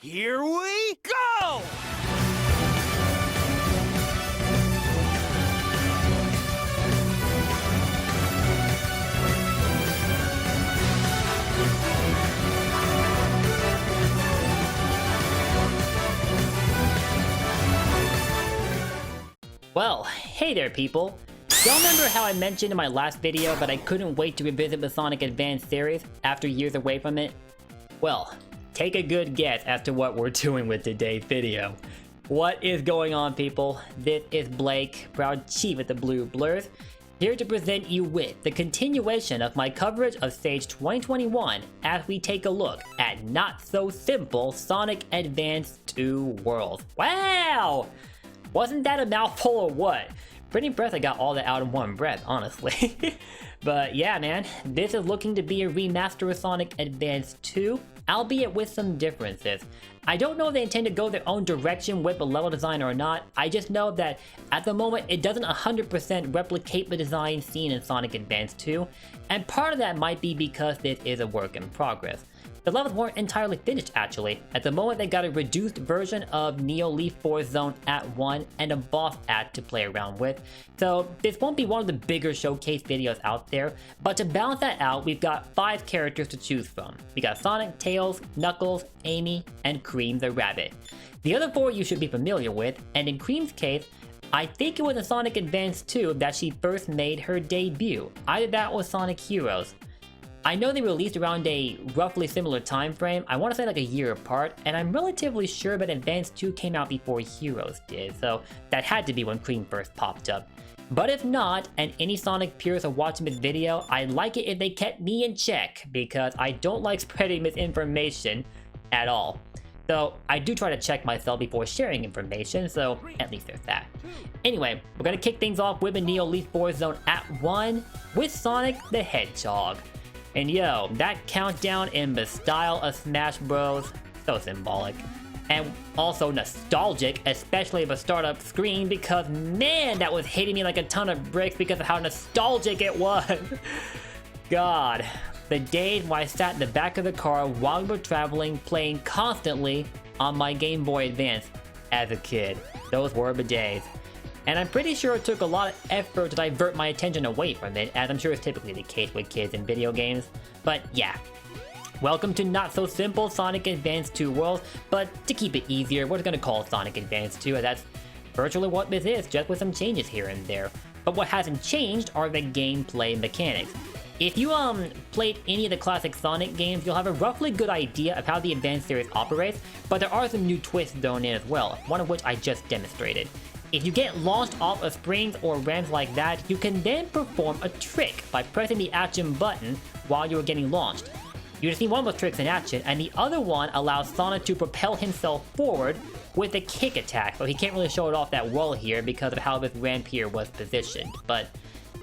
Here we go! Well, hey there people! Y'all remember how I mentioned in my last video that I couldn't wait to revisit the Sonic Advance series after years away from it? Well, take a good guess as to what we're doing with today's video. What is going on, people? This is Blake, proud chief at the Blue Blurs, here to present you with the continuation of my coverage of Stage 2021 as we take a look at Not So Simple Sonic Advance 2 Worlds. Wow! Wasn't that a mouthful or what? Pretty impressed I got all that out in one breath, honestly. But yeah, man, this is looking to be a remaster of Sonic Advance 2, albeit with some differences. I don't know if they intend to go their own direction with the level design or not. I just know that at the moment it doesn't 100% replicate the design seen in Sonic Advance 2, and part of that might be because this is a work in progress. The levels weren't entirely finished actually. At the moment they got a reduced version of Neo Leaf 4 Zone Act 1 and a boss act to play around with. So this won't be one of the bigger showcase videos out there, but to balance that out we've got 5 characters to choose from. We got Sonic, Tails, Knuckles, Amy, and Cream the Rabbit. The other 4 you should be familiar with, and in Cream's case, I think it was in Sonic Advance 2 that she first made her debut. Either that or Sonic Heroes. I know they released around a roughly similar time frame, I want to say like a year apart, and I'm relatively sure that Advance 2 came out before Heroes did, so that had to be when Cream first popped up. But if not, and any Sonic purists are watching this video, I'd like it if they kept me in check, because I don't like spreading misinformation at all. So I do try to check myself before sharing information, so at least there's that. Anyway, we're gonna kick things off with a Neo Leaf 4 Zone Act 1 with Sonic the Hedgehog. And yo, that countdown in the style of Smash Bros, so symbolic. And also nostalgic, especially the startup screen, because man, that was hitting me like a ton of bricks because of how nostalgic it was. God, the days when I sat in the back of the car while we were traveling, playing constantly on my Game Boy Advance as a kid. Those were the days. And I'm pretty sure it took a lot of effort to divert my attention away from it, as I'm sure is typically the case with kids in video games. But yeah. Welcome to Not So Simple Sonic Advance 2 Worlds, but to keep it easier, we're gonna call it Sonic Advance 2, as that's virtually what this is, just with some changes here and there. But what hasn't changed are the gameplay mechanics. If you played any of the classic Sonic games, you'll have a roughly good idea of how the Advance series operates, but there are some new twists thrown in as well, one of which I just demonstrated. If you get launched off of springs or ramps like that, you can then perform a trick by pressing the action button while you are getting launched. You just see one of those tricks in action, and the other one allows Sonic to propel himself forward with a kick attack, so he can't really show it off that well here because of how this ramp here was positioned. But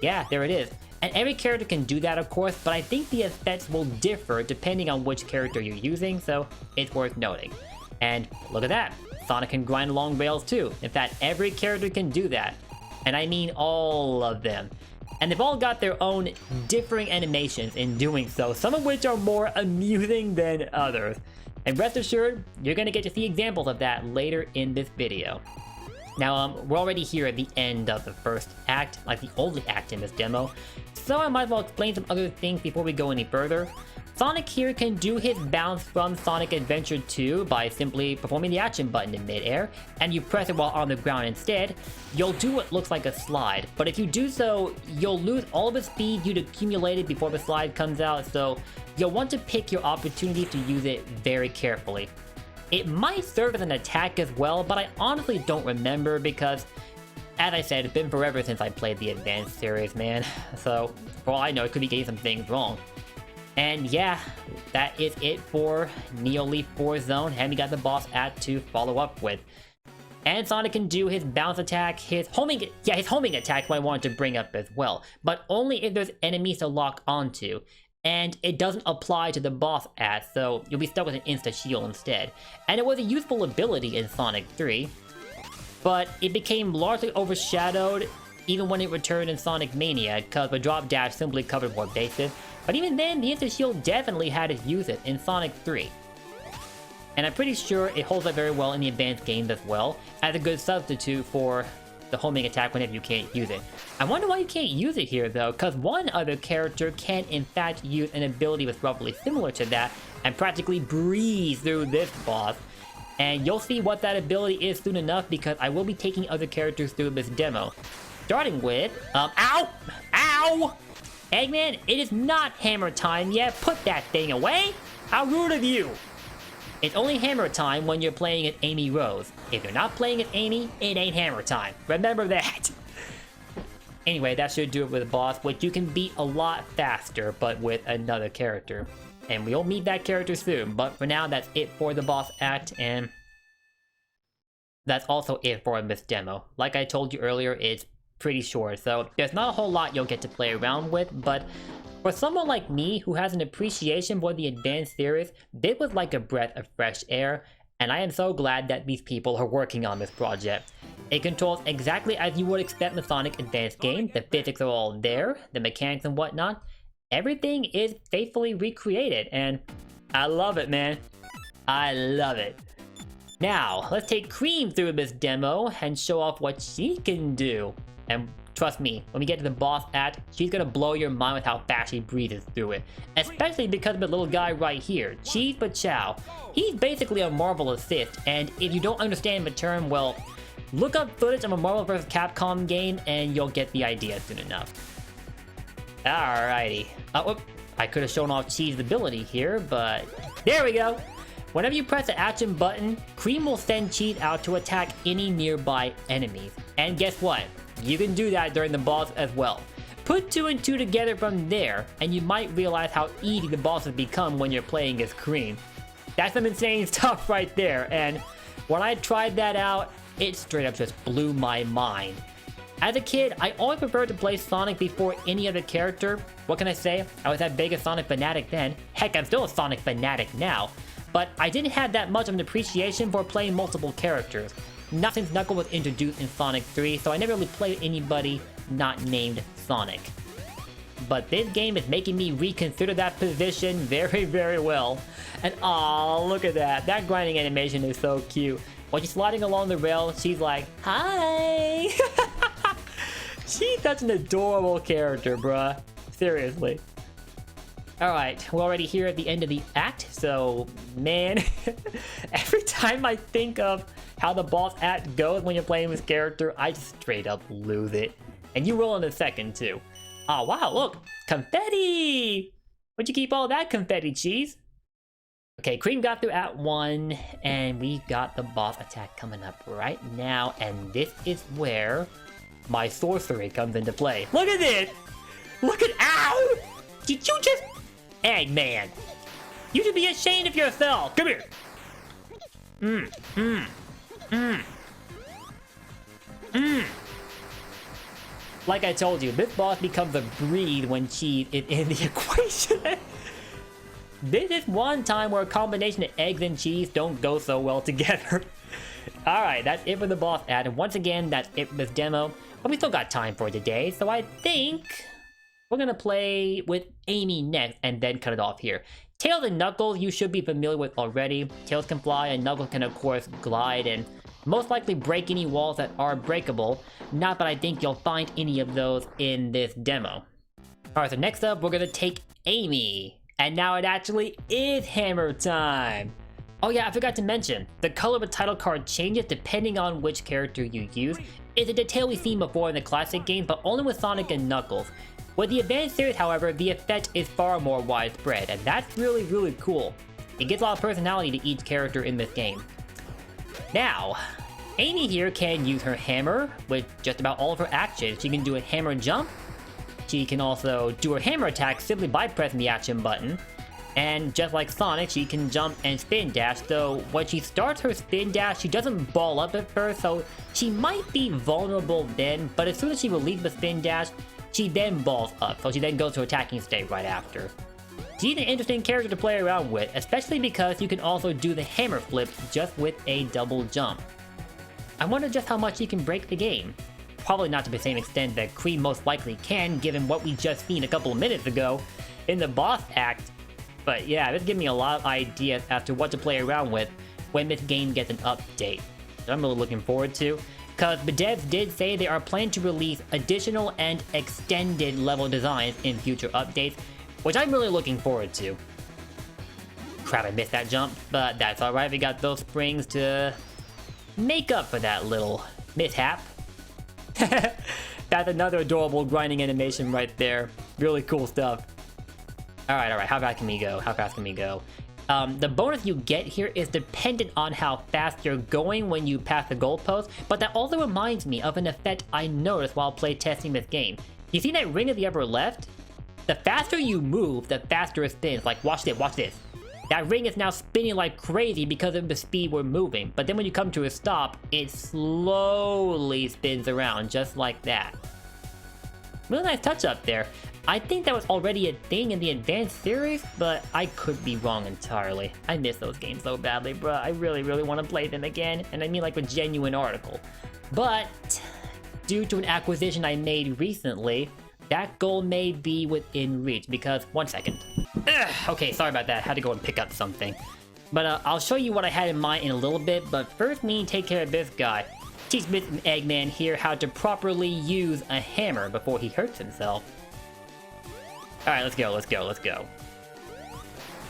yeah, there it is. And every character can do that, of course, but I think the effects will differ depending on which character you're using, so it's worth noting. And look at that. Sonic can grind along rails too. In fact, every character can do that. And I mean all of them. And they've all got their own differing animations in doing so, some of which are more amusing than others. And rest assured, you're gonna get to see examples of that later in this video. Now, we're already here at the end of the first act, like the only act in this demo, so I might as well explain some other things before we go any further. Sonic here can do his bounce from Sonic Adventure 2 by simply performing the action button in midair, and you press it while on the ground instead. You'll do what looks like a slide, but if you do so, you'll lose all the speed you'd accumulated before the slide comes out, so you'll want to pick your opportunity to use it very carefully. It might serve as an attack as well, but I honestly don't remember because, as I said, it's been forever since I played the Advanced series, man. So, for all I know, it could be getting some things wrong. And yeah, that is it for Neo Leaf 4 Zone, and we got the boss act to follow up with. And Sonic can do his bounce attack, his homing attack, what I wanted to bring up as well, but only if there's enemies to lock onto. And it doesn't apply to the boss act, so you'll be stuck with an insta-shield instead. And it was a useful ability in Sonic 3, but it became largely overshadowed even when it returned in Sonic Mania, because the drop dash simply covered more bases. But even then, the insta-shield definitely had its uses in Sonic 3. and I'm pretty sure it holds up very well in the advanced games as well, as a good substitute for the homing attack whenever you can't use it. I wonder why you can't use it here though, because one other character can in fact use an ability that's roughly similar to that and practically breeze through this boss. And you'll see what that ability is soon enough, because I will be taking other characters through this demo. Starting with, ow! Ow! Eggman, it is not hammer time yet. Put that thing away! How rude of you! It's only hammer time when you're playing as Amy Rose. If you're not playing as Amy, it ain't hammer time. Remember that! Anyway, that should do it with the boss, which you can beat a lot faster, but with another character. And we'll meet that character soon, but for now, that's it for the boss act, and that's also it for this demo. Like I told you earlier, it's pretty short, so there's not a whole lot you'll get to play around with, but for someone like me who has an appreciation for the advanced series, this was like a breath of fresh air, and I am so glad that these people are working on this project. It controls exactly as you would expect in a Sonic advanced game. The physics are all there, the mechanics and whatnot. Everything is faithfully recreated, and I love it, man. I love it. Now, let's take Cream through this demo and show off what she can do. And trust me, when we get to the boss act, she's gonna blow your mind with how fast she breezes through it. Especially because of the little guy right here, Cheese But Chow. He's basically a Marvel assist, and if you don't understand the term, well, look up footage of a Marvel vs. Capcom game and you'll get the idea soon enough. Alrighty. I could have shown off Cheese's ability here, but there we go. Whenever you press the action button, Cream will send Cheese out to attack any nearby enemies. And guess what? You can do that during the boss as well. Put 2 and 2 together from there, and you might realize how easy the bosses become when you're playing as Cream. That's some insane stuff right there, and when I tried that out, it straight up just blew my mind. As a kid, I always preferred to play Sonic before any other character. What can I say? I was that big a Sonic fanatic then. Heck, I'm still a Sonic fanatic now. But I didn't have that much of an appreciation for playing multiple characters. Not since Knuckles was introduced in Sonic 3, so I never really played anybody not named Sonic. But this game is making me reconsider that position very, very well. And aw, look at that. That grinding animation is so cute. When she's sliding along the rail, she's like, hi! She's such an adorable character, bruh. Seriously. Alright, we're already here at the end of the act, so, man, every time I think of how the boss act goes when you're playing this character, I just straight up lose it. And you will in a second, too. Oh, wow, look! Confetti! Where'd you keep all that confetti, Cheese? Okay, Cream got through Act 1, and we got the boss attack coming up right now, and this is where my sorcery comes into play. Look at this! Look at— ow! Did you just— Eggman! You should be ashamed of yourself! Come here! Like I told you, this boss becomes a breeze when Cheese is in the equation. This is one time where a combination of eggs and cheese don't go so well together. Alright, that's it for the boss ad, and once again, that's it for this demo. But we still got time for today, so I think we're gonna play with Amy next and then cut it off here. Tails and Knuckles you should be familiar with already. Tails can fly and Knuckles can of course glide and most likely break any walls that are breakable. Not that I think you'll find any of those in this demo. Alright, so next up we're gonna take Amy. And now it actually is hammer time! Oh yeah, I forgot to mention, the color of the title card changes depending on which character you use. It's a detail we've seen before in the classic game, but only with Sonic and Knuckles. With the advanced series, however, the effect is far more widespread, and that's really, really cool. It gives a lot of personality to each character in this game. Now, Amy here can use her hammer with just about all of her actions. She can do a hammer jump. She can also do her hammer attack simply by pressing the action button. And just like Sonic, she can jump and spin dash, though when she starts her spin dash, she doesn't ball up at first, so she might be vulnerable then, but as soon as she releases the spin dash, she then balls up, so she then goes to attacking state right after. She's an interesting character to play around with, especially because you can also do the hammer flip just with a double jump. I wonder just how much she can break the game. Probably not to the same extent that Cream most likely can, given what we just seen a couple of minutes ago in the boss act. But yeah, this gives me a lot of ideas as to what to play around with when this game gets an update. So I'm really looking forward to. Because the devs did say they are planning to release additional and extended level designs in future updates, which I'm really looking forward to. Crap, I missed that jump, but that's alright. We got those springs to make up for that little mishap. That's another adorable grinding animation right there. Really cool stuff. Alright, how fast can we go? How fast can we go? The bonus you get here is dependent on how fast you're going when you pass the goalpost, but that also reminds me of an effect I noticed while playtesting this game. You see that ring at the upper left? The faster you move, the faster it spins. Like, watch this, watch this. That ring is now spinning like crazy because of the speed we're moving, but then when you come to a stop, it slowly spins around, just like that. Really nice touch up there. I think that was already a thing in the Advanced series, but I could be wrong entirely. I miss those games so badly, bruh. I really, really want to play them again, and I mean like a genuine article. But, due to an acquisition I made recently, that goal may be within reach, because, one second. Okay, sorry about that, had to go and pick up something. But I'll show you what I had in mind in a little bit, but first we need to take care of this guy. Teach Mr. Eggman here how to properly use a hammer before he hurts himself. Alright, let's go, let's go, let's go.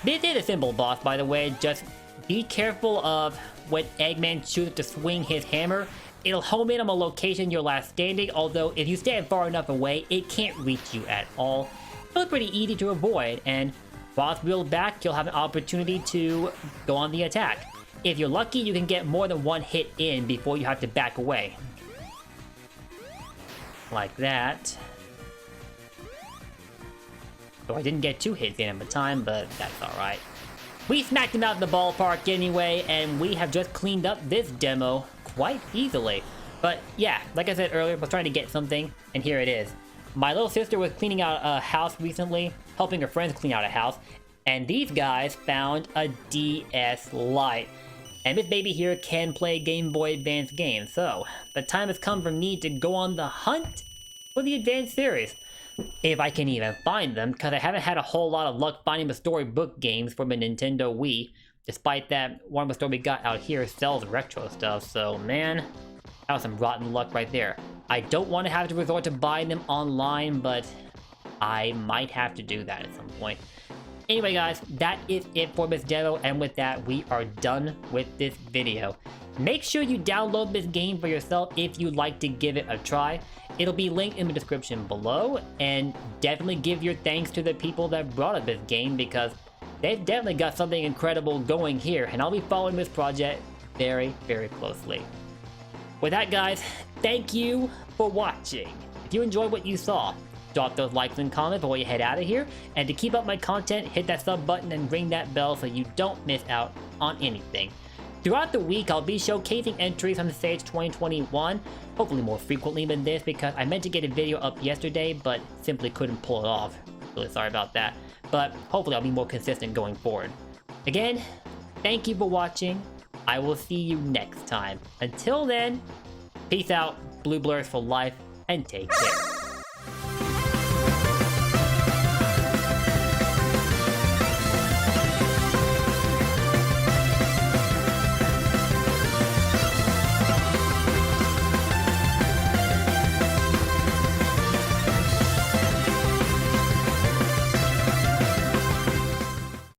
This is a simple boss, by the way. Just be careful of when Eggman chooses to swing his hammer. It'll home in on a location you're last standing, although if you stand far enough away, it can't reach you at all. So it's pretty easy to avoid, and while it's wheeled back, you'll have an opportunity to go on the attack. If you're lucky, you can get more than one hit in before you have to back away. Like that. So I didn't get 2 hits in at a time, but that's alright. We smacked him out in the ballpark anyway, and we have just cleaned up this demo quite easily. But yeah, like I said earlier, I was trying to get something, and here it is. My little sister was cleaning out a house recently, helping her friends clean out a house, and these guys found a DS Lite. And this baby here can play Game Boy Advance games, so the time has come for me to go on the hunt for the Advance series. If I can even find them, because I haven't had a whole lot of luck finding the storybook games for the Nintendo Wii, despite that one of the store we got out here sells retro stuff, so man, that was some rotten luck right there. I don't want to have to resort to buying them online, but I might have to do that at some point. Anyway guys, that is it for this demo, and with that, we are done with this video. Make sure you download this game for yourself if you'd like to give it a try. It'll be linked in the description below, and definitely give your thanks to the people that brought up this game, because they've definitely got something incredible going here, and I'll be following this project very, very closely. With that guys, thank you for watching. If you enjoyed what you saw, drop those likes and comments before you head out of here, and to keep up my content, hit that sub button and ring that bell so you don't miss out on anything. Throughout the week, I'll be showcasing entries on the stage 2021, hopefully more frequently than this, because I meant to get a video up yesterday, but simply couldn't pull it off. Really sorry about that, but hopefully I'll be more consistent going forward. Again, thank you for watching. I will see you next time. Until then, peace out, Blue Blurs for life, and take care.